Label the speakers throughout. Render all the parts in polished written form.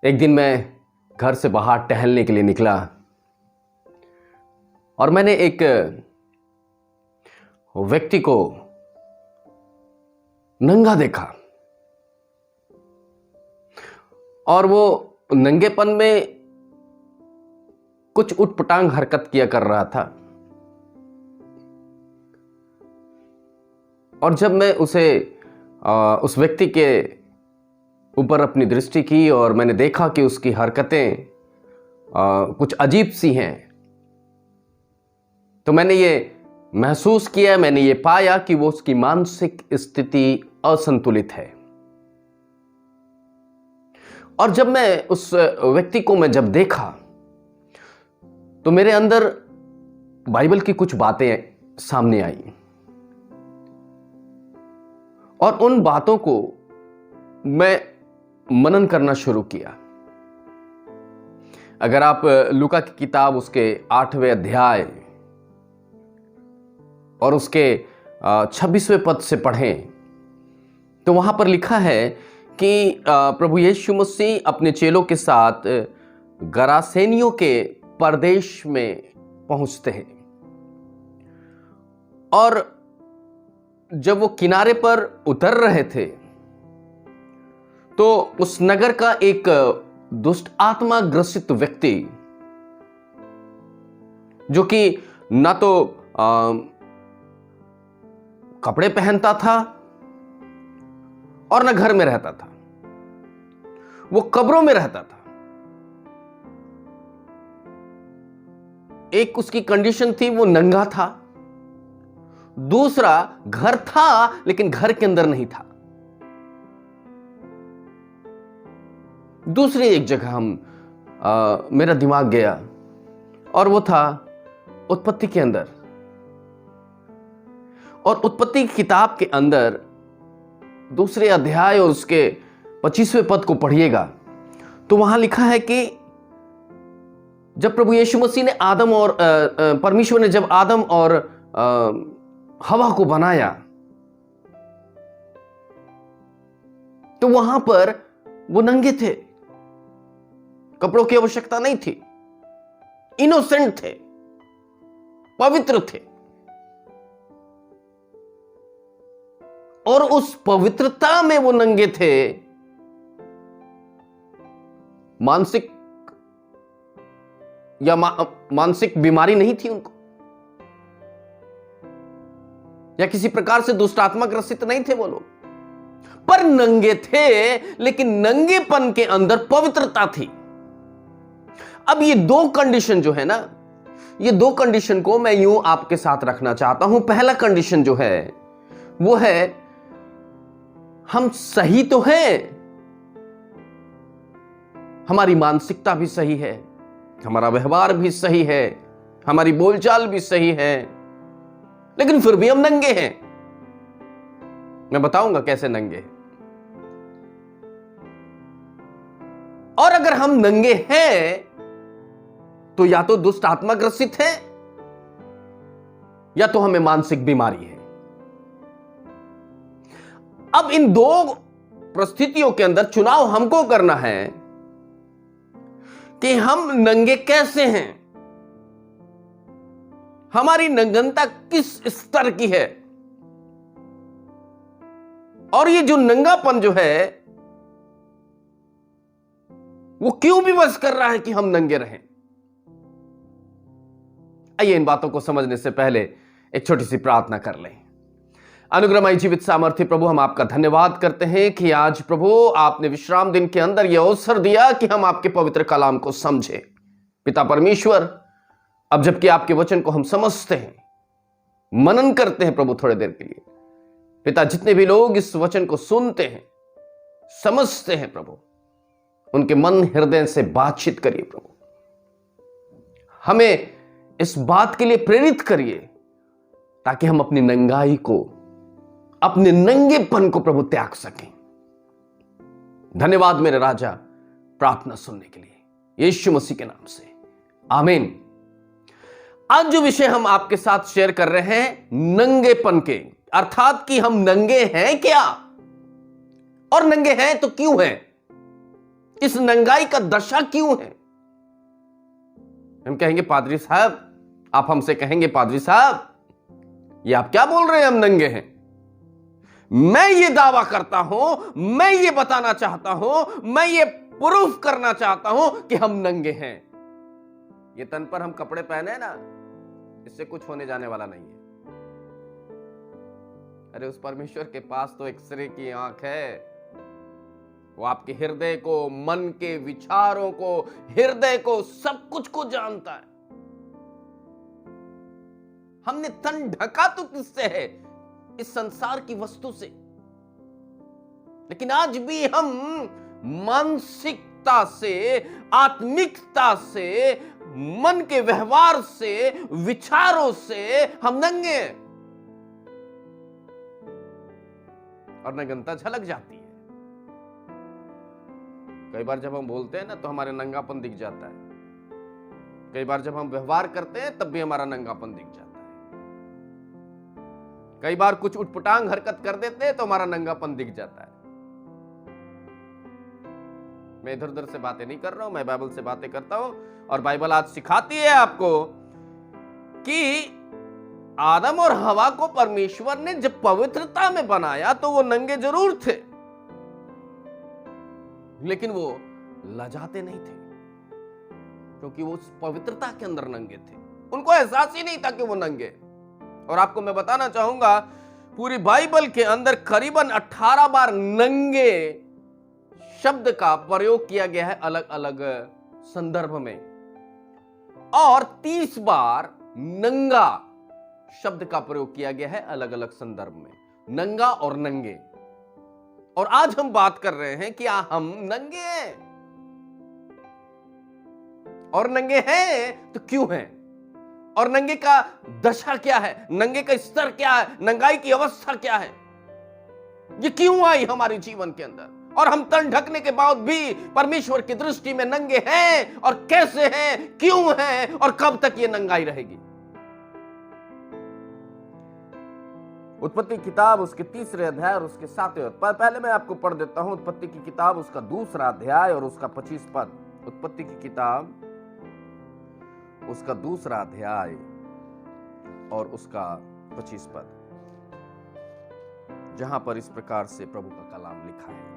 Speaker 1: एक दिन मैं घर से बाहर टहलने के लिए निकला और मैंने एक व्यक्ति को नंगा देखा और वो नंगेपन में कुछ उटपटांग हरकत किया कर रहा था। और जब मैं उस व्यक्ति के ऊपर अपनी दृष्टि की और मैंने देखा कि उसकी हरकतें कुछ अजीब सी हैं, तो मैंने ये महसूस किया, मैंने ये पाया कि वो उसकी मानसिक स्थिति असंतुलित है। और जब मैं उस व्यक्ति को मैं जब देखा तो मेरे अंदर बाइबल की कुछ बातें सामने आई और उन बातों को मैं मनन करना शुरू किया। अगर आप लूका की किताब उसके 8वें अध्याय और उसके 26वें पद से पढ़ें तो वहां पर लिखा है कि प्रभु यीशु मसीह अपने चेलों के साथ गरासेनियों के प्रदेश में पहुंचते हैं और जब वो किनारे पर उतर रहे थे तो उस नगर का एक दुष्ट आत्मा ग्रसित व्यक्ति, जो कि ना तो कपड़े पहनता था और ना घर में रहता था, वो कब्रों में रहता था। एक उसकी कंडीशन थी, वो नंगा था। दूसरा, घर था लेकिन घर के अंदर नहीं था। दूसरी एक जगह मेरा दिमाग गया और वो था उत्पत्ति के अंदर। और उत्पत्ति की किताब के अंदर दूसरे अध्याय और उसके 25वें पद को पढ़िएगा तो वहां लिखा है कि जब प्रभु यीशु मसीह ने आदम और परमेश्वर ने जब आदम और हवा को बनाया तो वहां पर वो नंगे थे, कपड़ों की आवश्यकता नहीं थी, इनोसेंट थे, पवित्र थे। और उस पवित्रता में वो नंगे थे। मानसिक या मानसिक बीमारी नहीं थी उनको, या किसी प्रकार से दुष्ट आत्मा ग्रसित नहीं थे वो लोग, पर नंगे थे, लेकिन नंगेपन के अंदर पवित्रता थी। अब ये दो कंडीशन जो है ना, ये दो कंडीशन को मैं यूं आपके साथ रखना चाहता हूं। पहला कंडीशन जो है वो है, हम सही तो हैं, हमारी मानसिकता भी सही है, हमारा व्यवहार भी सही है, हमारी बोलचाल भी सही है, लेकिन फिर भी हम नंगे हैं। मैं बताऊंगा कैसे नंगे हैं। और अगर हम नंगे हैं तो या तो दुष्ट आत्मा ग्रसित है या तो हमें मानसिक बीमारी है। अब इन दो परिस्थितियों के अंदर चुनाव हमको करना है कि हम नंगे कैसे हैं, हमारी नंगनता किस स्तर की है, और ये जो नंगापन जो है वो क्यों विवश कर रहा है कि हम नंगे रहें। आइए इन बातों को समझने से पहले एक छोटी सी प्रार्थना कर लें। अनुग्रहमय जीवित सामर्थ्य प्रभु, हम आपका धन्यवाद करते हैं कि आज प्रभु आपने विश्राम दिन के अंदर यह अवसर दिया कि हम आपके पवित्र कलाम को समझें। पिता परमेश्वर, अब जबकि आपके वचन को हम समझते हैं, मनन करते हैं प्रभु थोड़ी देर के लिए, पिता जितने भी लोग इस वचन को सुनते हैं, समझते हैं प्रभु, उनके मन हृदय से बातचीत करिए प्रभु। हमें इस बात के लिए प्रेरित करिए ताकि हम अपनी नंगाई को, अपने नंगेपन को प्रभु त्याग सकें। धन्यवाद मेरे राजा, प्रार्थना सुनने के लिए यीशु मसीह के नाम से, आमीन। आज जो विषय हम आपके साथ शेयर कर रहे हैं, नंगेपन के, अर्थात कि हम नंगे हैं क्या, और नंगे हैं तो क्यों हैं। इस नंगाई का दशा क्यों है? हम कहेंगे पादरी साहब, आप हमसे कहेंगे पादरी साहब ये आप क्या बोल रहे हैं, हम नंगे हैं। मैं ये दावा करता हूं, मैं ये बताना चाहता हूं, मैं ये प्रूफ करना चाहता हूं कि हम नंगे हैं। ये तन पर हम कपड़े पहने ना, इससे कुछ होने जाने वाला नहीं है। अरे उस परमेश्वर के पास तो एक्सरे की आंख है। वो आपके हृदय को, मन के विचारों को, हृदय को, सब कुछ को जानता है। हमने तन ढका तो किससे है? इस संसार की वस्तु से। लेकिन आज भी हम मानसिकता से, आत्मिकता से, मन के व्यवहार से, विचारों से हम नंगे हैं। और नग्नता झलक जाती है। कई बार जब हम बोलते हैं ना तो हमारे नंगापन दिख जाता है। कई बार जब हम व्यवहार करते हैं तब भी हमारा नंगापन दिख जाता है। कई बार कुछ उटपटांग हरकत कर देते हैं तो हमारा नंगापन दिख जाता है। मैं इधर उधर से बातें नहीं कर रहा हूं, मैं बाइबल से बातें करता हूं। और बाइबल आज सिखाती है आपको कि आदम और हवा को परमेश्वर ने जब पवित्रता में बनाया तो वो नंगे जरूर थे, लेकिन वो लजाते नहीं थे, क्योंकि वो उस पवित्रता के अंदर नंगे थे। उनको एहसास ही नहीं था कि वो नंगे। और आपको मैं बताना चाहूंगा, पूरी बाइबल के अंदर करीबन 18 बार नंगे शब्द का प्रयोग किया गया है अलग अलग संदर्भ में, और 30 बार नंगा शब्द का प्रयोग किया गया है अलग अलग संदर्भ में। नंगा और नंगे। और आज हम बात कर रहे हैं कि हम नंगे हैं। और नंगे हैं तो क्यों हैं? और नंगे का दशा क्या है? नंगे का स्तर क्या है? नंगाई की अवस्था क्या है? ये क्यों आई हमारे जीवन के अंदर? और हम तन ढकने के बाद भी परमेश्वर की दृष्टि में नंगे हैं, और कैसे हैं, क्यों हैं, और कब तक ये नंगाई रहेगी? उत्पत्ति किताब उसके 3 अध्याय और उसके 7वें पद। पहले मैं आपको पढ़ देता हूं उत्पत्ति की किताब उसका 2 अध्याय और उसका 25 पद। उत्पत्ति की किताब उसका 2 अध्याय और उसका 25 पद, जहां पर इस प्रकार से प्रभु का कलाम लिखा है।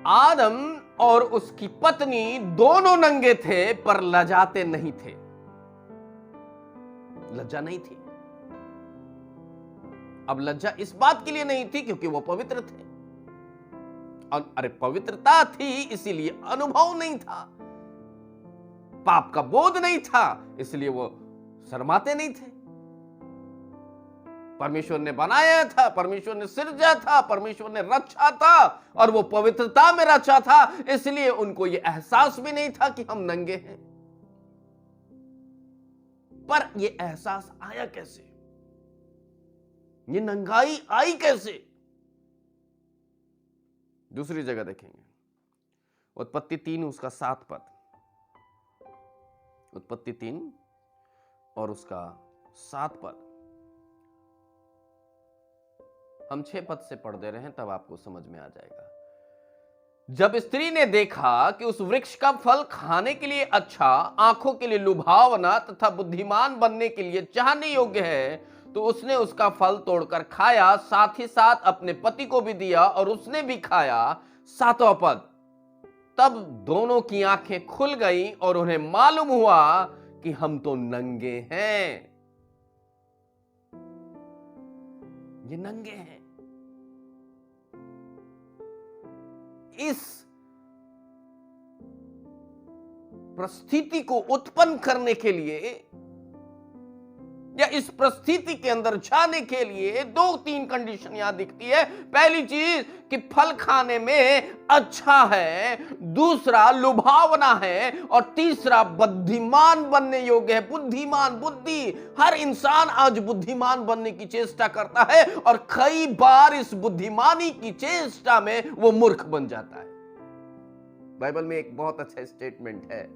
Speaker 1: आदम और उसकी पत्नी दोनों नंगे थे, पर लजाते नहीं थे। लज्जा नहीं थी। अब लज्जा इस बात के लिए नहीं थी क्योंकि वो पवित्र थे। और अरे पवित्रता थी इसीलिए अनुभव नहीं था, पाप का बोध नहीं था, इसलिए वो शर्माते नहीं थे। परमेश्वर ने बनाया था, परमेश्वर ने सृजा था, परमेश्वर ने रचा था, और वो पवित्रता में रचा था, इसलिए उनको ये एहसास भी नहीं था कि हम नंगे हैं। पर ये एहसास आया कैसे? ये नंगाई आई कैसे? दूसरी जगह देखेंगे, उत्पत्ति 3 उसका 7 पद। उत्पत्ति 3 और उसका 7 पद। हम 6 पद से पढ़ दे रहे हैं, तब आपको समझ में आ जाएगा। जब स्त्री ने देखा कि उस वृक्ष का फल खाने के लिए अच्छा, आंखों के लिए लुभावना तथा बुद्धिमान बनने के लिए चाहने योग्य है, तो उसने उसका फल तोड़कर खाया, साथ ही साथ अपने पति को भी दिया और उसने भी खाया। 7वां पद। तब दोनों की आंखें खुल गईं और उन्हें मालूम हुआ कि हम तो नंगे हैं। ये नंगे हैं। इस परिस्थिति को उत्पन्न करने के लिए या इस परिस्थिति के अंदर जाने के लिए 2-3 कंडीशन यहां दिखती है। पहली चीज कि फल खाने में अच्छा है, दूसरा लुभावना है, और तीसरा बुद्धिमान बनने योग्य है। बुद्धिमान, बुद्धि। हर इंसान आज बुद्धिमान बनने की चेष्टा करता है, और कई बार इस बुद्धिमानी की चेष्टा में वो मूर्ख बन जाता है। बाइबल में एक बहुत अच्छा स्टेटमेंट है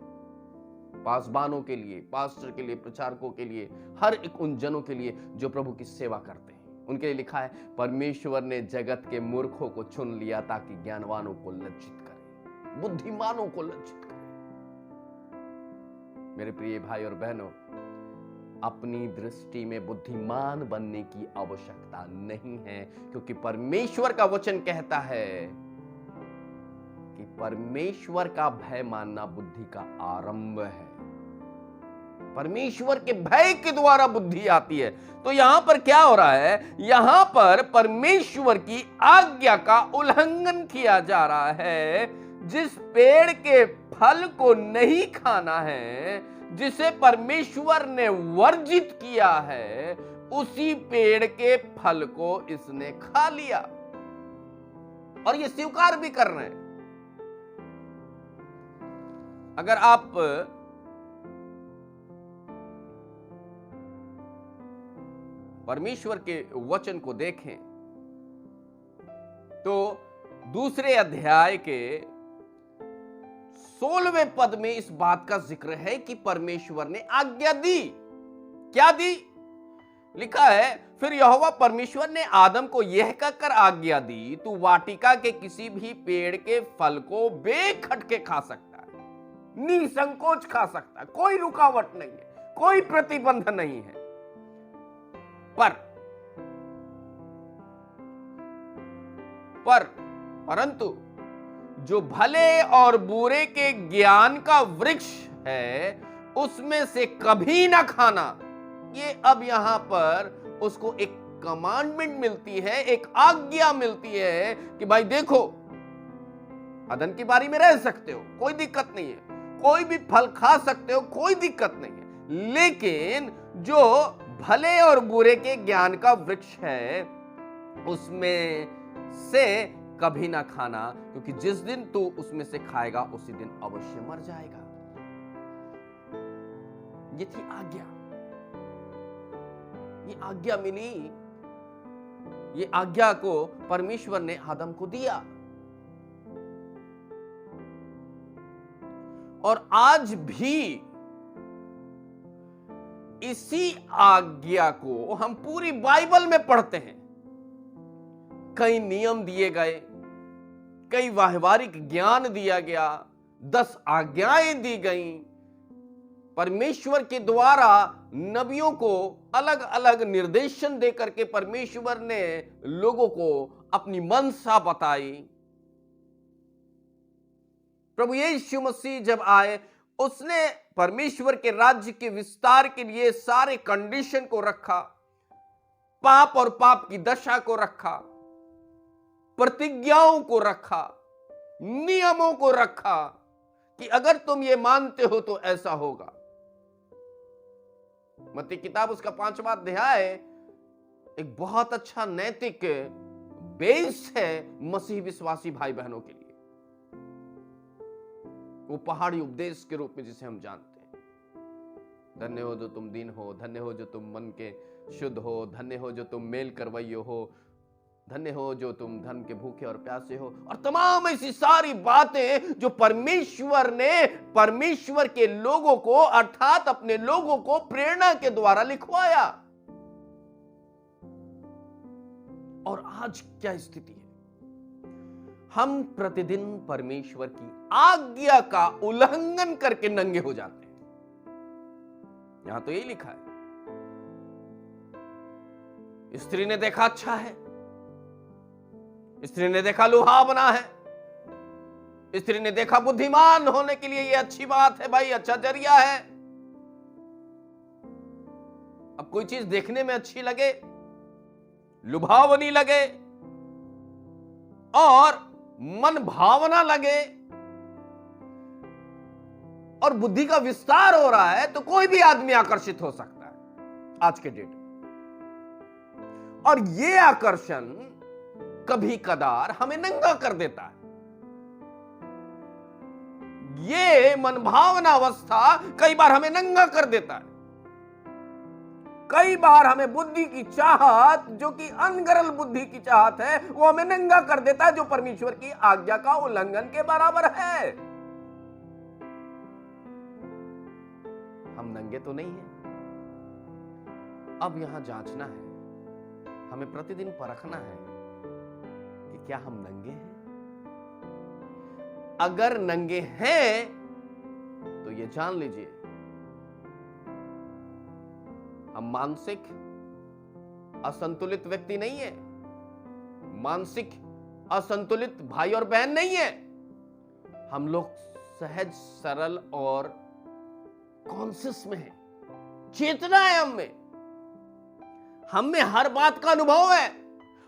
Speaker 1: पासबानों के लिए, पास्टर के लिए, प्रचारकों के लिए, हर एक उन जनों के लिए जो प्रभु की सेवा करते हैं। उनके लिए लिखा है, परमेश्वर ने जगत के मूर्खों को चुन लिया ताकि ज्ञानवानों को लज्जित करे, बुद्धिमानों को लज्जित करे। मेरे प्रिय भाई और बहनों, अपनी दृष्टि में बुद्धिमान बनने की आवश्यकता नहीं है, क्योंकि परमेश्वर का वचन कहता है कि परमेश्वर का भय मानना बुद्धि का आरंभ है। परमेश्वर के भय के द्वारा बुद्धि आती है। तो यहां पर क्या हो रहा है? यहां पर परमेश्वर की आज्ञा का उल्लंघन किया जा रहा है। जिस पेड़ के फल को नहीं खाना है, जिसे परमेश्वर ने वर्जित किया है, उसी पेड़ के फल को इसने खा लिया और ये स्वीकार भी कर रहे हैं। अगर आप परमेश्वर के वचन को देखें तो दूसरे अध्याय के 16वें पद में इस बात का जिक्र है कि परमेश्वर ने आज्ञा दी। क्या दी? लिखा है, फिर यहोवा परमेश्वर ने आदम को यह कहकर आज्ञा दी, तू वाटिका के किसी भी पेड़ के फल को बेखटके खा सकता है, निसंकोच खा सकता है, कोई रुकावट नहीं है, कोई प्रतिबंध नहीं है। परंतु जो भले और बुरे के ज्ञान का वृक्ष है, उसमें से कभी ना खाना। ये अब यहां पर उसको एक कमांडमेंट मिलती है, एक आज्ञा मिलती है कि भाई देखो, अदन की बारी में रह सकते हो, कोई दिक्कत नहीं है, कोई भी फल खा सकते हो, कोई दिक्कत नहीं है, लेकिन जो भले और बुरे के ज्ञान का वृक्ष है उसमें से कभी ना खाना, क्योंकि जिस दिन तू उसमें से खाएगा उसी दिन अवश्य मर जाएगा। ये थी आज्ञा। ये आज्ञा मिली, ये आज्ञा को परमेश्वर ने आदम को दिया। और आज भी इसी आज्ञा को हम पूरी बाइबल में पढ़ते हैं। कई नियम दिए गए, कई व्यवहारिक ज्ञान दिया गया, 10 आज्ञाएं दी गईं। परमेश्वर के द्वारा नबियों को अलग अलग निर्देशन देकर के परमेश्वर ने लोगों को अपनी मनसा बताई। प्रभु यीशु मसीह जब आए, उसने परमेश्वर के राज्य के विस्तार के लिए सारे कंडीशन को रखा, पाप और पाप की दशा को रखा, प्रतिज्ञाओं को रखा, नियमों को रखा कि अगर तुम ये मानते हो तो ऐसा होगा। मत्ती किताब उसका 5वां अध्याय एक बहुत अच्छा नैतिक बेस है मसीह विश्वासी भाई बहनों के लिए। वो पहाड़ी उपदेश के रूप में जिसे हम जानते हैं। धन्य हो जो तुम दीन हो, धन्य हो जो तुम मन के शुद्ध हो, धन्य हो जो तुम मेल करवैयो हो, धन्य हो जो तुम धन के भूखे और प्यासे हो, और तमाम ऐसी सारी बातें जो परमेश्वर ने परमेश्वर के लोगों को अर्थात अपने लोगों को प्रेरणा के द्वारा लिखवाया। और आज क्या स्थिति है? हम प्रतिदिन परमेश्वर की आज्ञा का उल्लंघन करके नंगे हो जाते हैं। यहां तो यही लिखा है, स्त्री ने देखा अच्छा है, स्त्री ने देखा लुभावना है, स्त्री ने देखा बुद्धिमान होने के लिए ये अच्छी बात है, भाई अच्छा जरिया है। अब कोई चीज देखने में अच्छी लगे, लुभावनी लगे और मन भावना लगे और बुद्धि का विस्तार हो रहा है, तो कोई भी आदमी आकर्षित हो सकता है आज के डेट में। और ये आकर्षण कभी कदार हमें नंगा कर देता है। ये मन भावना अवस्था कई बार हमें नंगा कर देता है। कई बार हमें बुद्धि की चाहत, जो कि अनगरल बुद्धि की चाहत है, वो हमें नंगा कर देता है, जो परमेश्वर की आज्ञा का उल्लंघन के बराबर है। हम नंगे तो नहीं हैं। अब यहां जांचना है हमें प्रतिदिन परखना है कि क्या हम नंगे हैं। अगर नंगे हैं तो ये जान लीजिए हम मानसिक असंतुलित व्यक्ति नहीं है, मानसिक असंतुलित भाई और बहन नहीं है। हम लोग सहज सरल और कॉन्शियस में है, चेतना है हम में हर बात का अनुभव है।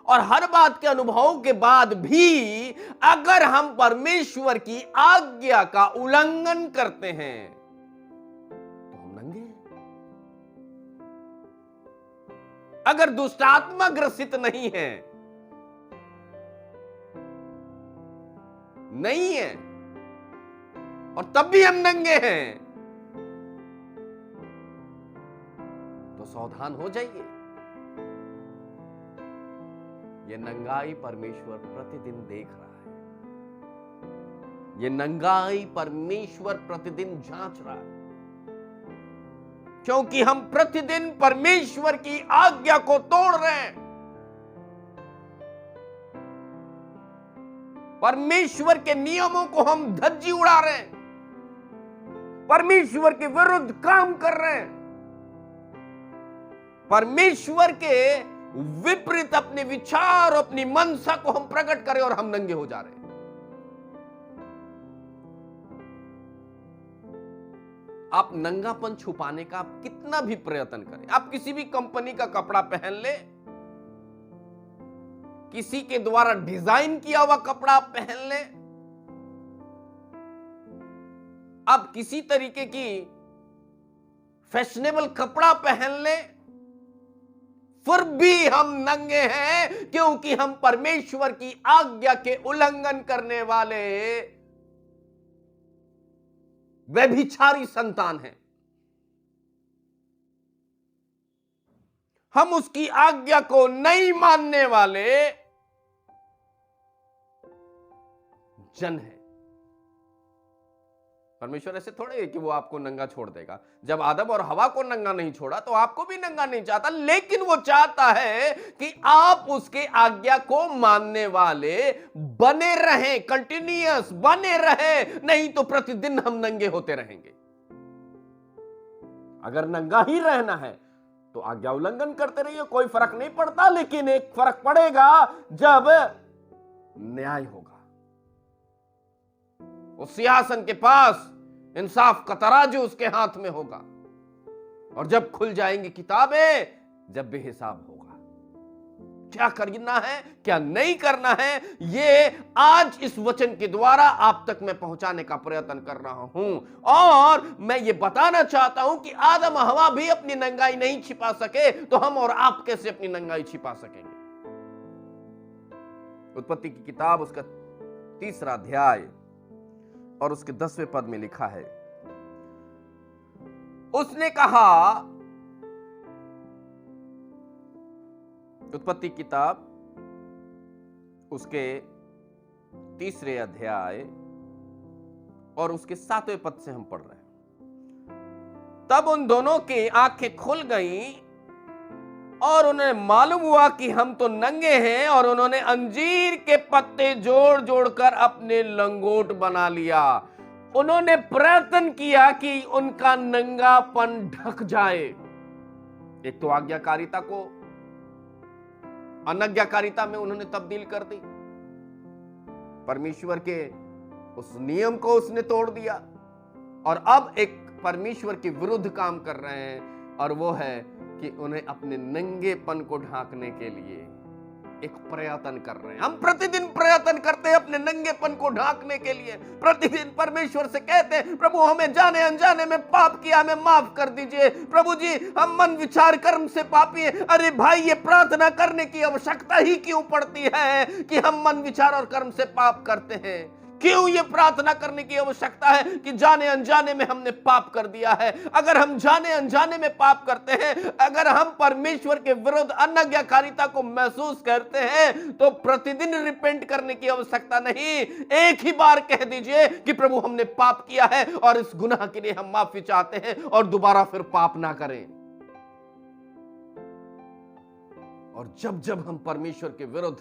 Speaker 1: और हर बात के अनुभव के बाद भी अगर हम परमेश्वर की आज्ञा का उल्लंघन करते हैं तो हम नंगे हैं। अगर दुष्टात्मा ग्रसित नहीं है और तब भी हम नंगे हैं तो सावधान हो जाइए। ये नंगाई परमेश्वर प्रतिदिन देख रहा है, ये नंगाई परमेश्वर प्रतिदिन जांच रहा है, क्योंकि हम प्रतिदिन परमेश्वर की आज्ञा को तोड़ रहे हैं। परमेश्वर के नियमों को हम धज्जी उड़ा रहे हैं, परमेश्वर के विरुद्ध काम कर रहे हैं, परमेश्वर के विपरीत अपने विचार और अपनी मनसा को हम प्रकट करें और हम नंगे हो जा रहे हैं। आप नंगापन छुपाने का आप कितना भी प्रयत्न करें, आप किसी भी कंपनी का कपड़ा पहन ले, किसी के द्वारा डिजाइन किया हुआ कपड़ा आप पहन ले, आप किसी तरीके की फैशनेबल कपड़ा पहन ले, फिर भी हम नंगे हैं, क्योंकि हम परमेश्वर की आज्ञा के उल्लंघन करने वाले व्यभिचारी संतान हैं। हम उसकी आज्ञा को नहीं मानने वाले जन हैं। परमेश्वर ऐसे थोड़े है कि वो आपको नंगा छोड़ देगा। जब आदम और हवा को नंगा नहीं छोड़ा तो आपको भी नंगा नहीं चाहता, लेकिन वो चाहता है कि आप उसके आज्ञा को मानने वाले बने रहें, कंटिन्यूअस बने रहें, नहीं तो प्रतिदिन हम नंगे होते रहेंगे। अगर नंगा ही रहना है तो आज्ञा उल्लंघन करते रहिए, कोई फर्क नहीं पड़ता, लेकिन एक फर्क पड़ेगा जब न्याय होगा। उस सिंहासन के पास इंसाफ का तराजू उसके हाथ में होगा, और जब खुल जाएंगी किताबें, जब बेहिसाब होगा। क्या करना है, क्या नहीं करना है, ये आज इस वचन के द्वारा आप तक मैं पहुंचाने का प्रयत्न कर रहा हूं। और मैं ये बताना चाहता हूं कि आदम हवा भी अपनी नंगाई नहीं छिपा सके, तो हम और आप कैसे अपनी नंगाई छिपा सकेंगे। उत्पत्ति की किताब उसका 3 अध्याय और उसके 10वें पद में लिखा है, उसने कहा, उत्पत्ति किताब उसके 3 अध्याय और उसके 7वें पद से हम पढ़ रहे हैं। तब उन दोनों की आंखें खुल गईं और उन्हें मालूम हुआ कि हम तो नंगे हैं, और उन्होंने अंजीर के पत्ते जोड़ जोड़कर अपने लंगोट बना लिया। उन्होंने प्रयत्न किया कि उनका नंगापन ढक जाए। एक तो आज्ञाकारिता को अनाज्ञाकारिता में उन्होंने तब्दील कर दी, परमेश्वर के उस नियम को उसने तोड़ दिया, और अब एक परमेश्वर के विरुद्ध काम कर रहे हैं, और वो है कि उन्हें अपने नंगेपन को ढांकने के लिए एक प्रयत्न कर रहे हैं। हम प्रतिदिन प्रयत्न करते हैं अपने नंगेपन को ढांकने के लिए। प्रतिदिन परमेश्वर से कहते हैं, प्रभु हमें जाने अनजाने में पाप किया, हमें माफ कर दीजिए। प्रभु जी हम मन विचार कर्म से पापी हैं। अरे भाई, ये प्रार्थना करने की आवश्यकता ही क्यों पड़ती है कि हम मन विचार और कर्म से पाप करते हैं? क्यों ये प्रार्थना करने की आवश्यकता है कि जाने अनजाने में हमने पाप कर दिया है? अगर हम जाने अनजाने में पाप करते हैं, अगर हम परमेश्वर के विरुद्ध अनाज्ञाकारिता को महसूस करते हैं, तो प्रतिदिन रिपेंट करने की आवश्यकता नहीं। एक ही बार कह दीजिए कि प्रभु हमने पाप किया है और इस गुनाह के लिए हम माफी चाहते हैं, और दोबारा फिर पाप ना करें। और जब जब हम परमेश्वर के विरुद्ध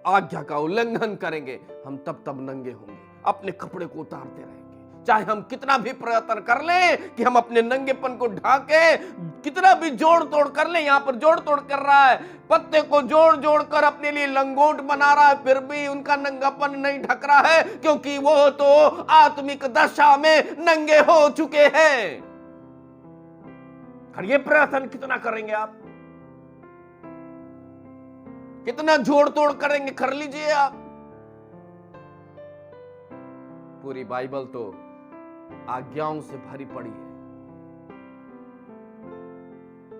Speaker 1: आज्ञा का उल्लंघन करेंगे, हम तब तब नंगे होंगे, अपने कपड़े को उतारते रहेंगे। चाहे हम कितना भी प्रयत्न कर लें कि हम अपने नंगेपन को ढांके, कितना भी जोड़ तोड़ कर लें, यहां पर जोड़ तोड़ कर रहा है, पत्ते को जोड़ जोड़ कर अपने लिए लंगोट बना रहा है, फिर भी उनका नंगापन नहीं ढक रहा है, क्योंकि वो तो आत्मिक दशा में नंगे हो चुके हैं। और ये प्रयत्न कितना करेंगे आप, कितना जोड़ तोड़ करेंगे, कर लीजिए आप। पूरी बाइबल तो आज्ञाओं से भरी पड़ी है,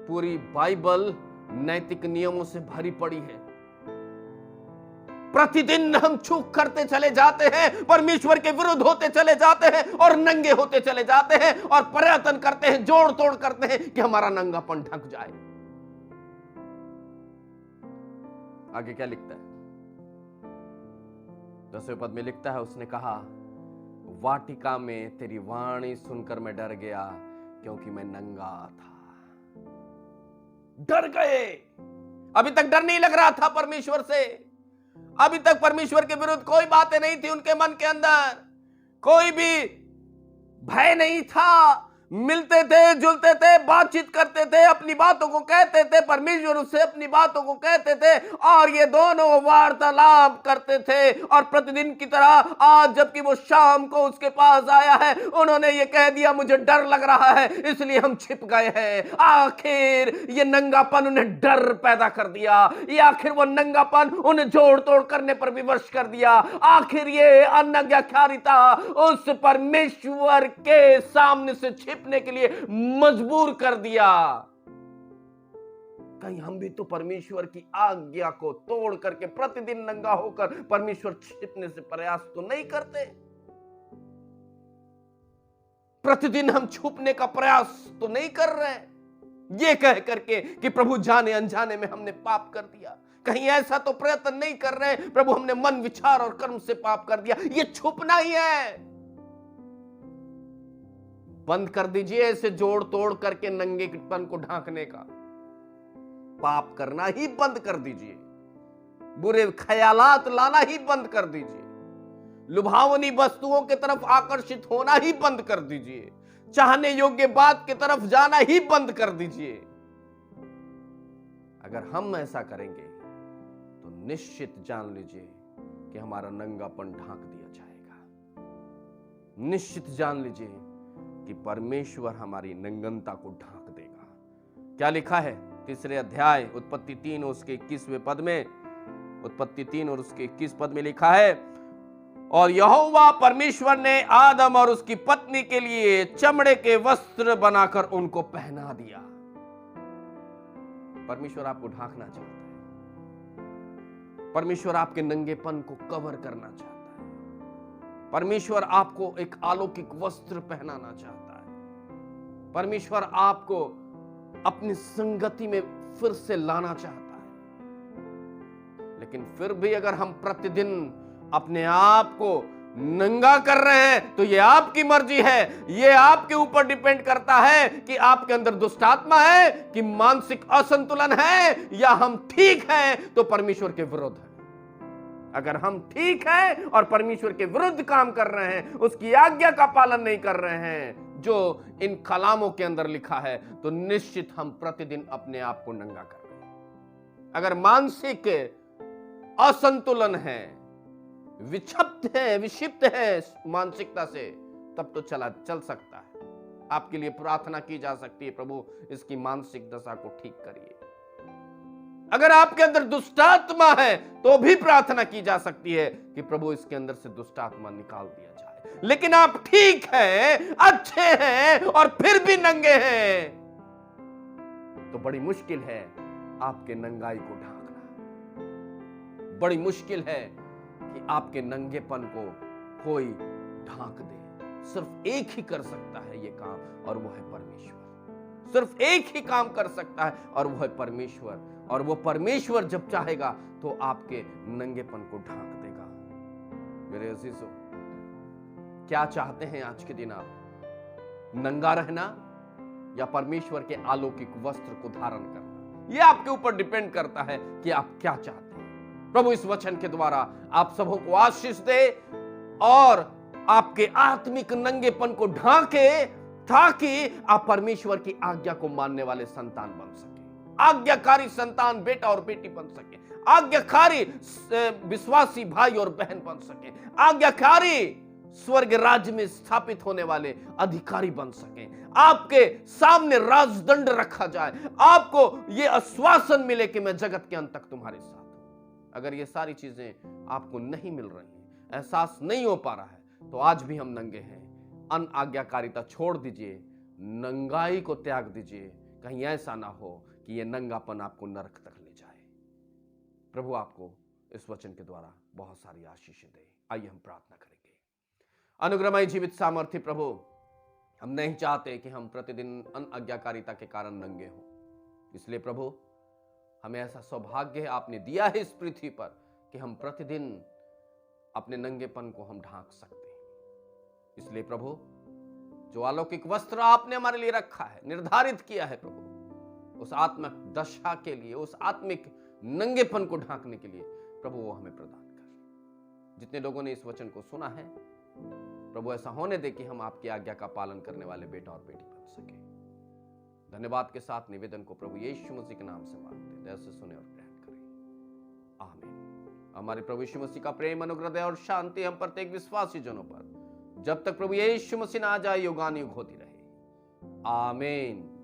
Speaker 1: पूरी बाइबल नैतिक नियमों से भरी पड़ी है। प्रतिदिन हम चूक करते चले जाते हैं, परमेश्वर के विरुद्ध होते चले जाते हैं और नंगे होते चले जाते हैं और प्रयत्न करते हैं, जोड़ तोड़ करते हैं कि हमारा नंगापन ढक जाए। आगे क्या लिखता है? 10वें पद में लिखता है, उसने कहा, वाटिका में तेरी वाणी सुनकर मैं डर गया, क्योंकि मैं नंगा था। डर गए। अभी तक डर नहीं लग रहा था परमेश्वर से, अभी तक परमेश्वर के विरुद्ध कोई बातें नहीं थी उनके मन के अंदर, कोई भी भय नहीं था। मिलते थे, जुलते थे, बातचीत करते थे, अपनी बातों को कहते थे, परमेश्वर उससे अपनी बातों को कहते थे और ये दोनों वार्तालाप करते थे। और प्रतिदिन की तरह आज जबकि वो शाम को उसके पास आया है, उन्होंने ये कह दिया, मुझे डर लग रहा है इसलिए हम छिप गए हैं। आखिर ये नंगापन उन्हें डर पैदा कर दिया, ये आखिर वो नंगापन उन्हें जोड़ तोड़ करने पर विवश कर दिया। आखिर ये अनज्ञाकारिता उस परमेश्वर के सामने से छिपने के लिए मजबूर कर दिया। कहीं हम भी तो परमेश्वर की आज्ञा को तोड़ करके प्रतिदिन नंगा होकर परमेश्वर छिपने से प्रयास तो नहीं करते? प्रतिदिन हम छुपने का प्रयास तो नहीं कर रहे, ये कह करके कि प्रभु जाने अनजाने में हमने पाप कर दिया। कहीं ऐसा तो प्रयत्न नहीं कर रहे, प्रभु हमने मन, विचार और कर्म से पाप कर दिया। ये छुपना ही है। बंद कर दीजिए ऐसे जोड़ तोड़ करके नंगेपन को ढांकने का। पाप करना ही बंद कर दीजिए, बुरे ख्यालात लाना ही बंद कर दीजिए, लुभावनी वस्तुओं की तरफ आकर्षित होना ही बंद कर दीजिए, चाहने योग्य बात की तरफ जाना ही बंद कर दीजिए। अगर हम ऐसा करेंगे तो निश्चित जान लीजिए कि हमारा नंगापन ढांक दिया जाएगा। निश्चित जान लीजिए कि परमेश्वर हमारी नंगनता को ढांक देगा। क्या लिखा है 3 अध्याय उत्पत्ति 3 और उसके 21वें पद में? उत्पत्ति 3 और उसके 21 पद में लिखा है, और यहोवा परमेश्वर ने आदम और उसकी पत्नी के लिए चमड़े के वस्त्र बनाकर उनको पहना दिया। परमेश्वर आपको ढांकना चाहता है, परमेश्वर आपके नंगेपन को कवर करना चाहता है, परमेश्वर आपको एक अलौकिक वस्त्र पहनाना चाहता है, परमेश्वर आपको अपनी संगति में फिर से लाना चाहता है। लेकिन फिर भी अगर हम प्रतिदिन अपने आप को नंगा कर रहे हैं तो ये आपकी मर्जी है, ये आपके ऊपर डिपेंड करता है कि आपके अंदर दुष्ट आत्मा है, कि मानसिक असंतुलन है, या हम ठीक हैं तो परमेश्वर के विरुद्ध है। अगर हम ठीक हैं और परमेश्वर के विरुद्ध काम कर रहे हैं, उसकी आज्ञा का पालन नहीं कर रहे हैं जो इन कलामों के अंदर लिखा है, तो निश्चित हम प्रतिदिन अपने आप को नंगा कर रहे हैं। अगर मानसिक असंतुलन है, विक्षिप्त है मानसिकता से, तब तो चल सकता है। आपके लिए प्रार्थना की जा सकती है, प्रभु इसकी मानसिक दशा को ठीक करिए। अगर आपके अंदर दुष्टात्मा है तो भी प्रार्थना की जा सकती है कि प्रभु इसके अंदर से दुष्टात्मा निकाल दिया जाए। लेकिन आप ठीक हैं, अच्छे हैं और फिर भी नंगे हैं, तो बड़ी मुश्किल है आपके नंगाई को ढांकना। बड़ी मुश्किल है कि आपके नंगेपन को कोई ढांक दे। सिर्फ एक ही कर सकता है ये काम, और वो है परमेश्वर। सिर्फ एक ही काम कर सकता है और वो है परमेश्वर। और वो परमेश्वर जब चाहेगा तो आपके नंगेपन को ढांक देगा। मेरे अजीजों, क्या चाहते हैं आज के दिन आप? नंगा रहना या परमेश्वर के अलौकिक वस्त्र को धारण करना? यह आपके ऊपर डिपेंड करता है कि आप क्या चाहते हैं। प्रभु इस वचन के द्वारा आप सबों को आशीष दे और आपके आत्मिक नंगेपन को ढांके, ताकि आप परमेश्वर की आज्ञा को मानने वाले संतान बन सके, आज्ञाकारी संतान, बेटा और बेटी बन सके, आज्ञाकारी विश्वासी भाई और बहन बन सके, आज्ञाकारी स्वर्ग राज्य में स्थापित होने वाले अधिकारी बन सके, आपके सामने राजदंड रखा जाए, आपको यह आश्वासन मिले कि मैं जगत के अंत तक तुम्हारे साथ हूं। अगर ये सारी चीजें आपको नहीं मिल रही हैं, एहसास नहीं हो पा रहा है, तो आज भी हम नंगे हैं। अनाज्ञाकारिता छोड़ दीजिए, नंगाई को त्याग दीजिए। कहीं ऐसा ना हो कि यह नंगापन आपको नरक तक ले जाए। प्रभु आपको इस वचन के द्वारा बहुत सारी आशीषें दे। आइए हम प्रार्थना करेंगे। अनुग्रहमय जीवित सामर्थ्य प्रभु, हम नहीं चाहते कि हम प्रतिदिन अनाज्ञाकारिता के कारण नंगे हों। इसलिए प्रभु, हमें ऐसा सौभाग्य है आपने दिया है इस पृथ्वी पर कि हम प्रतिदिन अपने नंगेपन को हम ढांक सकते हैं। इसलिए प्रभु, जो अलौकिक वस्त्र आपने हमारे लिए रखा है, निर्धारित किया है प्रभु, उस आत्मिक दशा के लिए, उस आत्मिक नंगेपन को ढांकने के लिए प्रभु वो हमें प्रदान कर। जितने लोगों ने इस वचन को सुना है प्रभु, ऐसा होने दे कि हम आपकी आज्ञा का पालन करने वाले बेटा और बेटी बन सके। धन्यवाद के साथ निवेदन को प्रभु यीशु मसीह के नाम से मांगते हैं, दया से सुने और ग्रहण करें। आमीन। हमारे प्रभु यीशु मसीह का प्रेम, अनुग्रह और शांति हम प्रत्येक विश्वासी जनों पर जब तक प्रभु यीशु मसीह ना आ जाए युगानुयुग होती रहे। आमीन।